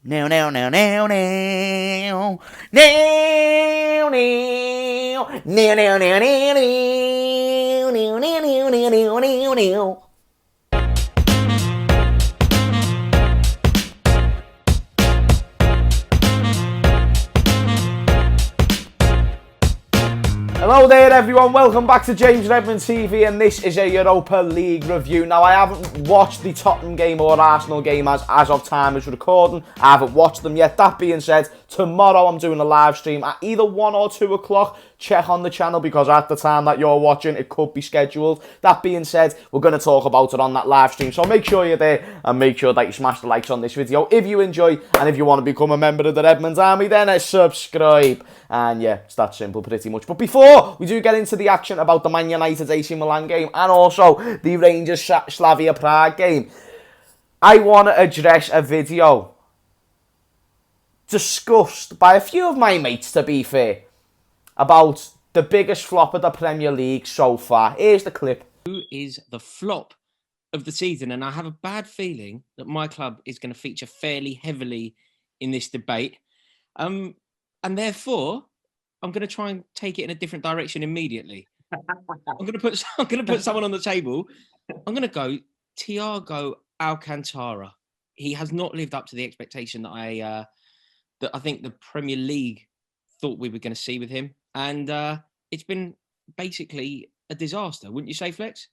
Now, now, now, now, now. Now, now. Now, now, now, now, now. Now, now, now, now, now, now. Hello there everyone, welcome back to James Redmond TV, and this is a Europa League review. Now, I haven't watched the Tottenham game or Arsenal game as of time is recording. I haven't watched them yet. That being said, tomorrow I'm doing a live stream at either 1 or 2 o'clock. Check on the channel because at the time that you're watching, it could be scheduled. That being said, we're going to talk about it on that live stream. So make sure you're there and make sure that you smash the likes on this video if you enjoy. And if you want to become a member of the Redmond Army, then subscribe. And yeah, it's that simple pretty much. But before we do get into the action about the Man United AC Milan game and also the Rangers Slavia Prague game, I want to address a video discussed by a few of my mates, to be fair, about the biggest flop of the Premier League so far. Here's the clip. Who is the flop of the season? And I have a bad feeling that my club is going to feature fairly heavily in this debate. And therefore, I'm going to try and take it in a different direction immediately. I'm going to put someone on the table. I'm going to go Thiago Alcantara. He has not lived up to the expectation that I think the Premier League thought we were going to see with him. And it's been basically a disaster, wouldn't you say, Flex?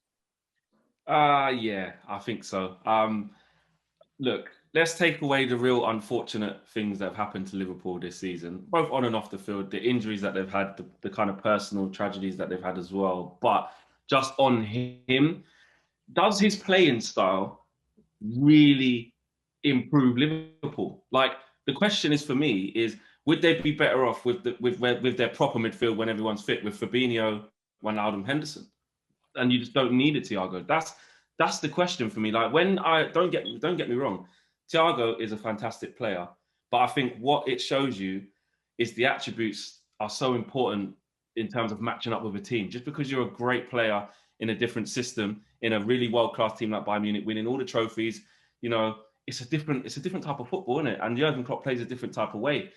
Yeah, I think so. Look, let's take away the real unfortunate things that have happened to Liverpool this season, both on and off the field, the injuries that they've had, the kind of personal tragedies that they've had as well. But just on him, does his playing style really improve Liverpool? Like, the question is for me is, would they be better off with their proper midfield when everyone's fit, with Fabinho, Wijnaldum, Henderson? And you just don't need a Thiago. That's the question for me. Like, when don't get me wrong, Thiago is a fantastic player, but I think what it shows you is the attributes are so important in terms of matching up with a team. Just because you're a great player in a different system, in a really world-class team like Bayern Munich, winning all the trophies, you know, it's a different type of football, isn't it? And Jurgen Klopp plays a different type of way.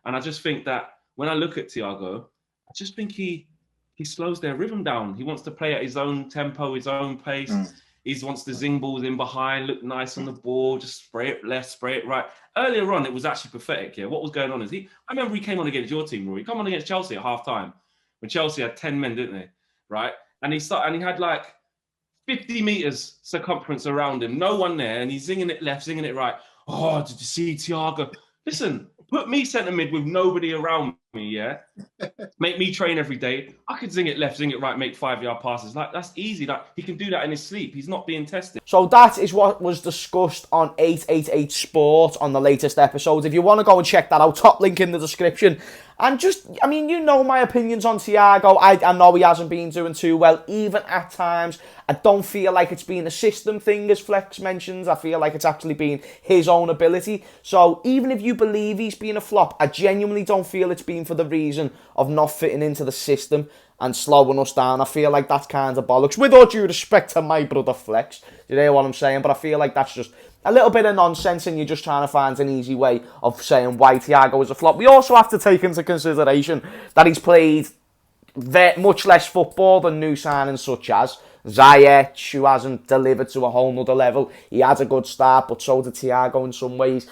And I just think that when I look at Thiago, I just think he slows their rhythm down. He wants to play at his own tempo, his own pace. He wants to zing balls in behind, look nice on the ball, just spray it left, spray it right. Earlier on, it was actually pathetic. Yeah, what was going on is I remember he came on against your team, Rory. He came on against Chelsea at half time when Chelsea had 10 men, didn't they? Right, and he had like 50 meters circumference around him, no one there, and he's zinging it left, zinging it right. Oh, did you see Thiago? Listen, put me centre mid with nobody around me, yeah? Make me train every day. I could zing it left, zing it right, make 5-yard passes. Like, that's easy. Like, he can do that in his sleep. He's not being tested. So that is what was discussed on 888 Sport on the latest episode. If you want to go and check that out, top link in the description. And just, I mean, you know my opinions on Thiago. I know he hasn't been doing too well, even at times. I don't feel like it's been a system thing, as Flex mentions. I feel like it's actually been his own ability. So even if you believe he's been a flop, I genuinely don't feel it's been for the reason of not fitting into the system and slowing us down. I feel like that's kind of bollocks. With all due respect to my brother Flex, do you know what I'm saying? But I feel like that's just a little bit of nonsense, and you're just trying to find an easy way of saying why Thiago is a flop. We also have to take into consideration that he's played much less football than new signings such as Ziyech, who hasn't delivered to a whole nother level. He had a good start, but so did Thiago in some ways.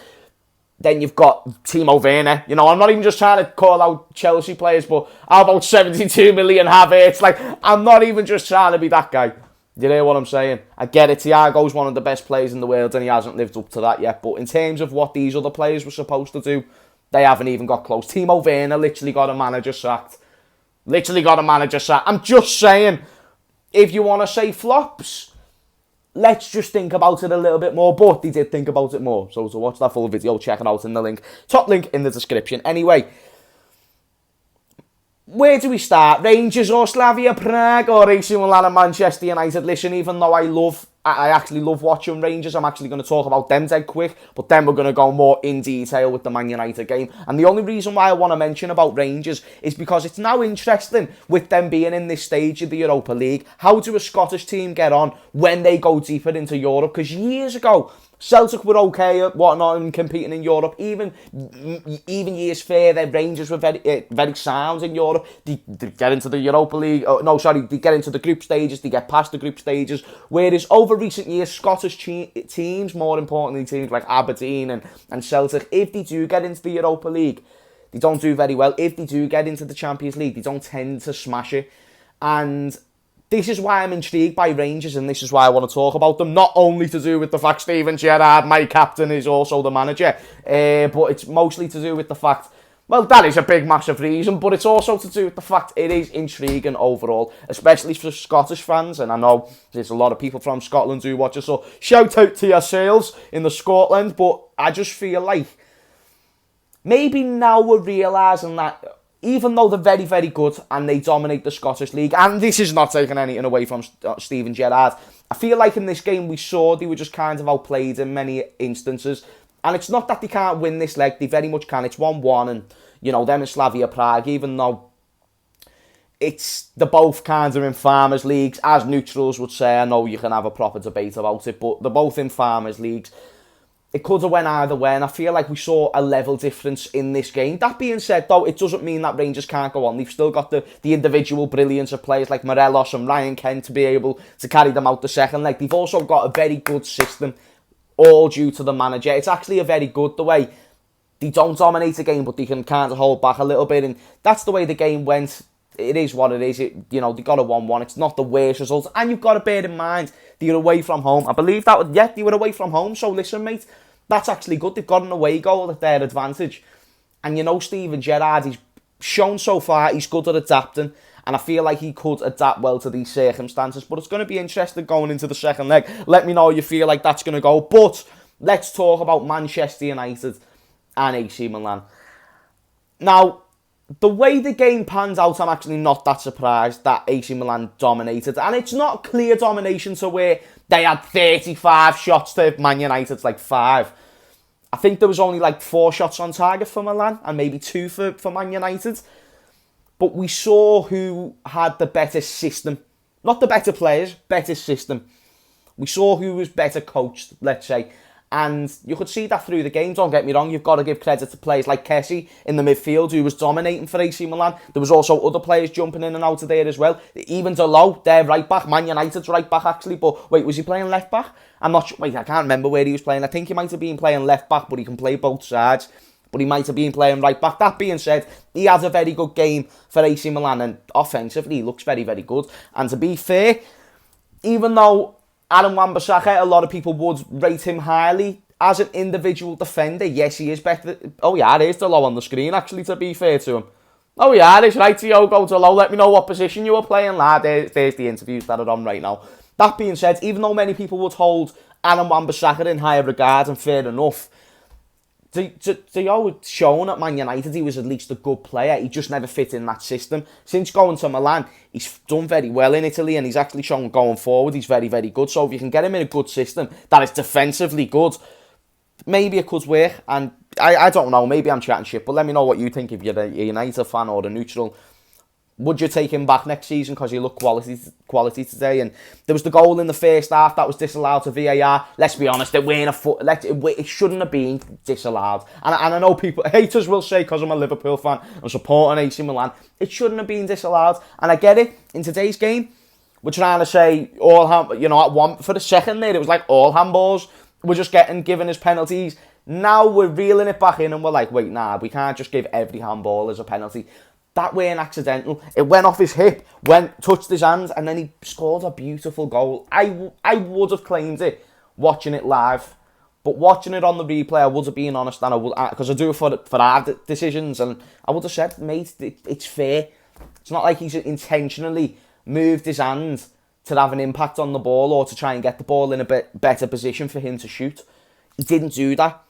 Then you've got Timo Werner. You know, I'm not even just trying to call out Chelsea players, but how about 72 million Havertz? Like, I'm not even just trying to be that guy. You know what I'm saying? I get it. Thiago's one of the best players in the world, and he hasn't lived up to that yet. But in terms of what these other players were supposed to do, they haven't even got close. Timo Werner literally got a manager sacked. I'm just saying, if you want to say flops, let's just think about it a little bit more. But they did think about it more. So to watch that full video, check it out in the link. Top link in the description. Anyway, where do we start? Rangers or Slavia Prague or AC Milan and Manchester United? Listen, even though I actually love watching Rangers, I'm actually going to talk about them dead quick, but then we're going to go more in detail with the Man United game. And the only reason why I want to mention about Rangers is because it's now interesting with them being in this stage of the Europa League. How do a Scottish team get on when they go deeper into Europe? Because years ago, Celtic were okay at whatnot and competing in Europe. Even years further, Rangers were very sound in Europe. They get into the Europa League. They get into the group stages. They get past the group stages. Whereas over recent years, Scottish teams, more importantly teams like Aberdeen and Celtic, if they do get into the Europa League, they don't do very well. If they do get into the Champions League, they don't tend to smash it. And this is why I'm intrigued by Rangers, and this is why I want to talk about them. Not only to do with the fact Steven Gerrard, my captain, is also the manager, but it's mostly to do with the fact, well, that is a big, massive reason, but it's also to do with the fact it is intriguing overall, especially for Scottish fans, and I know there's a lot of people from Scotland who watch us, so shout out to yourselves in the Scotland, but I just feel like maybe now we're realising that even though they're very, very good and they dominate the Scottish League, and this is not taking anything away from Steven Gerrard, I feel like in this game we saw they were just kind of outplayed in many instances. And it's not that they can't win this leg, they very much can. It's 1-1 and, them and Slavia Prague, even though they're both kind of in farmers' leagues, as neutrals would say. I know you can have a proper debate about it, but they're both in farmers' leagues. It could have went either way, and I feel like we saw a level difference in this game. That being said, though, it doesn't mean that Rangers can't go on. They've still got the individual brilliance of players like Morelos and Ryan Kent to be able to carry them out the second leg. They've also got a very good system, all due to the manager. It's actually a very good the way they don't dominate the game, but they can kind of hold back a little bit, and that's the way the game went. It is what it is. They got a 1-1. It's not the worst result, and you've got to bear in mind they're away from home. I believe that they were away from home. So listen, mate, that's actually good. They've got an away goal at their advantage, and Steven Gerrard, he's shown so far he's good at adapting, and I feel like he could adapt well to these circumstances. But it's going to be interesting going into the second leg. Let me know how you feel like that's going to go. But let's talk about Manchester United and AC Milan. Now, the way the game pans out, I'm actually not that surprised that AC Milan dominated. And it's not clear domination to where they had 35 shots to Man United's 5. I think there was only 4 shots on target for Milan and maybe 2 for Man United. But we saw who had the better system. Not the better players, better system. We saw who was better coached, let's say. And you could see that through the game, don't get me wrong. You've got to give credit to players like Kessie in the midfield, who was dominating for AC Milan. There was also other players jumping in and out of there as well. Even Delo, their right back, Man United's right back actually. But wait, was he playing left back? I'm not sure. Wait, I can't remember where he was playing. I think he might have been playing left back, but he can play both sides. But he might have been playing right back. That being said, he has a very good game for AC Milan, and offensively he looks very, very good. And to be fair, even though Aaron Wan-Bissaka, a lot of people would rate him highly as an individual defender, yes, he is better. Oh yeah, there's Delo on the screen, actually, to be fair to him. Oh yeah, it's right, Diogo Delo. Let me know what position you were playing, lad. There's the interviews that are on right now. That being said, even though many people would hold Aaron Wan-Bissaka in higher regard, and fair enough, Diogo had shown at Man United he was at least a good player. He just never fit in that system. Since going to Milan, he's done very well in Italy, and he's actually shown going forward he's very, very good. So if you can get him in a good system that is defensively good, maybe it could work. And I don't know, maybe I'm chatting shit, but let me know what you think if you're a United fan or a neutral. Would you take him back next season because he looked quality today? And there was the goal in the first half that was disallowed to VAR. Let's be honest, it shouldn't have been disallowed. And I know haters will say, because I'm a Liverpool fan, I'm supporting AC Milan, it shouldn't have been disallowed. And I get it. In today's game, we're trying to say for the second there, it was like all handballs were just getting given as penalties. Now we're reeling it back in and we're like, wait, nah, we can't just give every handball as a penalty. That weren't accidental. It went off his hip, touched his hands, and then he scored a beautiful goal. I would have claimed it watching it live, but watching it on the replay, I would have been honest, and because I do it for our decisions, and I would have said, mate, it's fair. It's not like he's intentionally moved his hand to have an impact on the ball or to try and get the ball in a bit better position for him to shoot. He didn't do that.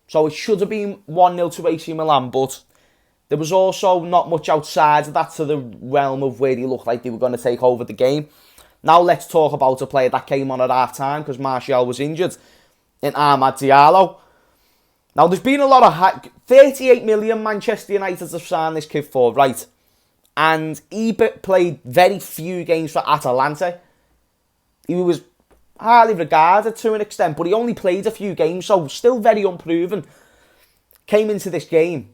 So it should have been 1-0 to AC Milan, but there was also not much outside of that to the realm of where they looked like they were going to take over the game. Now let's talk about a player that came on at half-time because Martial was injured, in Ahmad Diallo. Now there's been a lot of 38 million Manchester United have signed this kid for, right? And he played very few games for Atalanta. He was highly regarded to an extent, but he only played a few games, so still very unproven. Came into this game,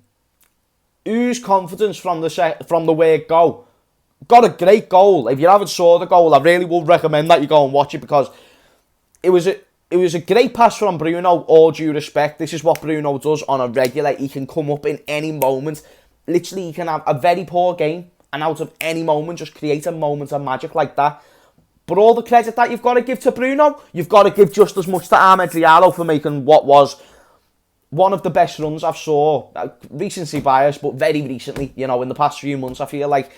oozed confidence from the word go. Got a great goal. If you haven't saw the goal, I really would recommend that you go and watch it, because it was a great pass from Bruno, all due respect. This is what Bruno does on a regular. He can come up in any moment. Literally, he can have a very poor game, and out of any moment, just create a moment of magic like that. But all the credit that you've got to give to Bruno, you've got to give just as much to Ahmed Diallo for making what was one of the best runs I've saw. Recency bias, but very recently, in the past few months, I feel like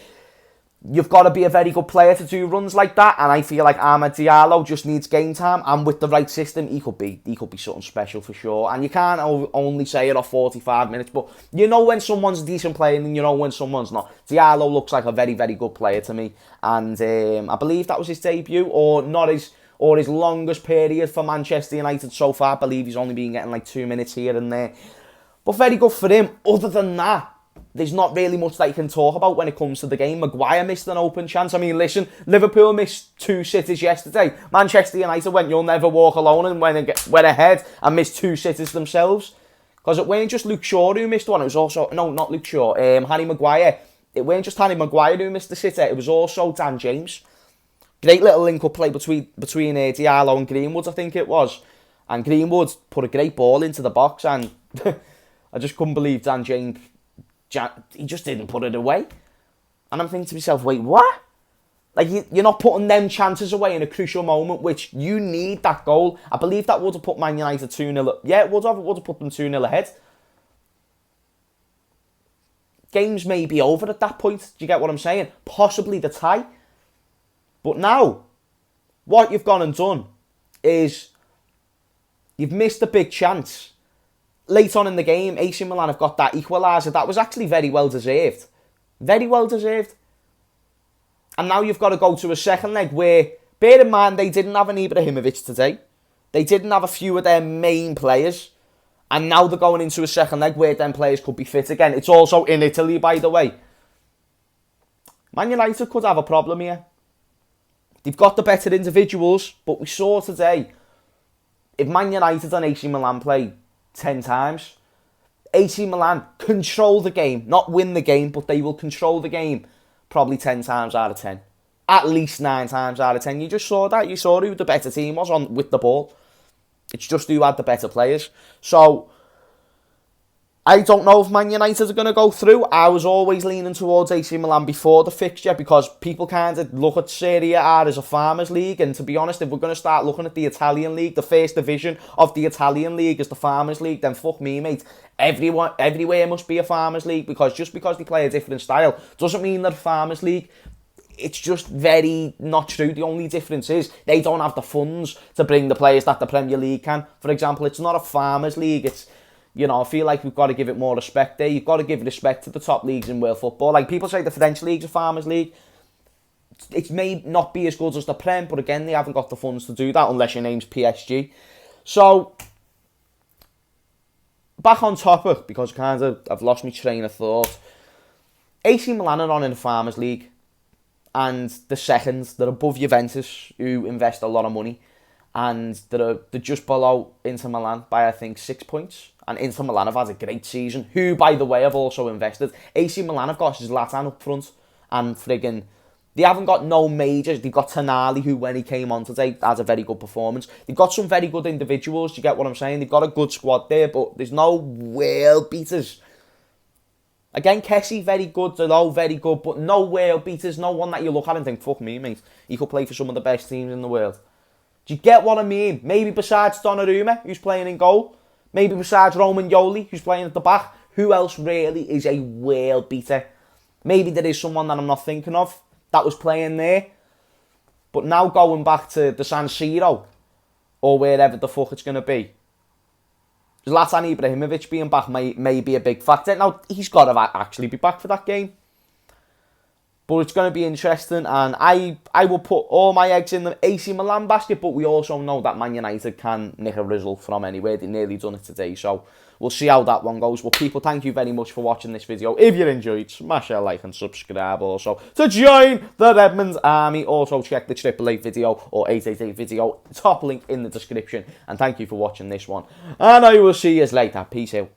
you've got to be a very good player to do runs like that, and I feel like Ahmed Diallo just needs game time, and with the right system, he could be something special for sure. And you can't only say it off 45 minutes, but you know when someone's a decent player and you know when someone's not. Diallo looks like a very, very good player to me, and I believe that was his debut, or his longest period for Manchester United so far. I believe he's only been getting like 2 minutes here and there, but very good for him. Other than that, there's not really much that you can talk about when it comes to the game. Maguire missed an open chance. I mean, listen, Liverpool missed 2 sitters yesterday. Manchester United went, "You'll never walk alone," and went ahead and missed 2 sitters themselves. Because it weren't just Luke Shaw who missed one. It was also, no, not Luke Shaw, Harry Maguire. It weren't just Harry Maguire who missed the sitter. It was also Dan James. Great little link-up play between Diallo and Greenwood, I think it was. And Greenwood put a great ball into the box, and I just couldn't believe Dan James. He just didn't put it away. And I'm thinking to myself, wait, what? Like, you're not putting them chances away in a crucial moment, which you need that goal. I believe that would have put Man United 2-0. Yeah, it would have put them 2-0 ahead. Games may be over at that point. Do you get what I'm saying? Possibly the tie. But now, what you've gone and done is you've missed a big chance. Late on in the game, AC Milan have got that equaliser. That was actually very well deserved. Very well deserved. And now you've got to go to a second leg where, bear in mind, they didn't have an Ibrahimovic today. They didn't have a few of their main players. And now they're going into a second leg where them players could be fit again. It's also in Italy, by the way. Man United could have a problem here. They've got the better individuals, but we saw today, if Man United and AC Milan play 10 times, AC Milan control the game, not win the game, but they will control the game probably 10 times out of 10. At least 9 times out of 10. You just saw that. You saw who the better team was on with the ball. It's just who had the better players. So, I don't know if Man United are going to go through. I was always leaning towards AC Milan before the fixture, because people kind of look at Serie A as a farmers league, and to be honest, if we're going to start looking at the Italian league, the first division of the Italian league is the farmers league, then fuck me, mate. Everywhere must be a farmers league, because just because they play a different style doesn't mean they're a farmers league. It's just very not true. The only difference is they don't have the funds to bring the players that the Premier League can. For example, it's not a farmers league. It's, I feel like we've got to give it more respect there. You've got to give respect to the top leagues in world football. Like, people say the French league's a farmers league. It may not be as good as the Prem, but again, they haven't got the funds to do that unless your name's PSG. So, back on topic, because I've lost my train of thought. AC Milan are on in the farmers league, and the seconds, they're above Juventus, who invest a lot of money, and they're just below Inter Milan by, I think, 6 points. And Inter Milan have had a great season, who, by the way, have also invested. AC Milan have got Zlatan up front, and friggin', they haven't got no majors. They've got Tonali, who, when he came on today, has a very good performance. They've got some very good individuals, do you get what I'm saying? They've got a good squad there, but there's no world beaters. Again, Kessie, very good, very good, but no world beaters, no one that you look at and think, fuck me, mate, he could play for some of the best teams in the world. Do you get what I mean? Maybe besides Donnarumma, who's playing in goal, maybe besides Roman Yoli, who's playing at the back, who else really is a world beater? Maybe there is someone that I'm not thinking of that was playing there. But now going back to the San Siro, or wherever the fuck it's going to be, Zlatan Ibrahimovic being back may be a big factor. Now, he's got to actually be back for that game. But it's going to be interesting, and I will put all my eggs in the AC Milan basket, but we also know that Man United can nick a result from anywhere. They nearly done it today, so we'll see how that one goes. Well, people, thank you very much for watching this video. If you enjoyed, smash a like and subscribe also to join the Redmond army. Also, check the 888 video or 888 video, top link in the description. And thank you for watching this one. And I will see you later. Peace out.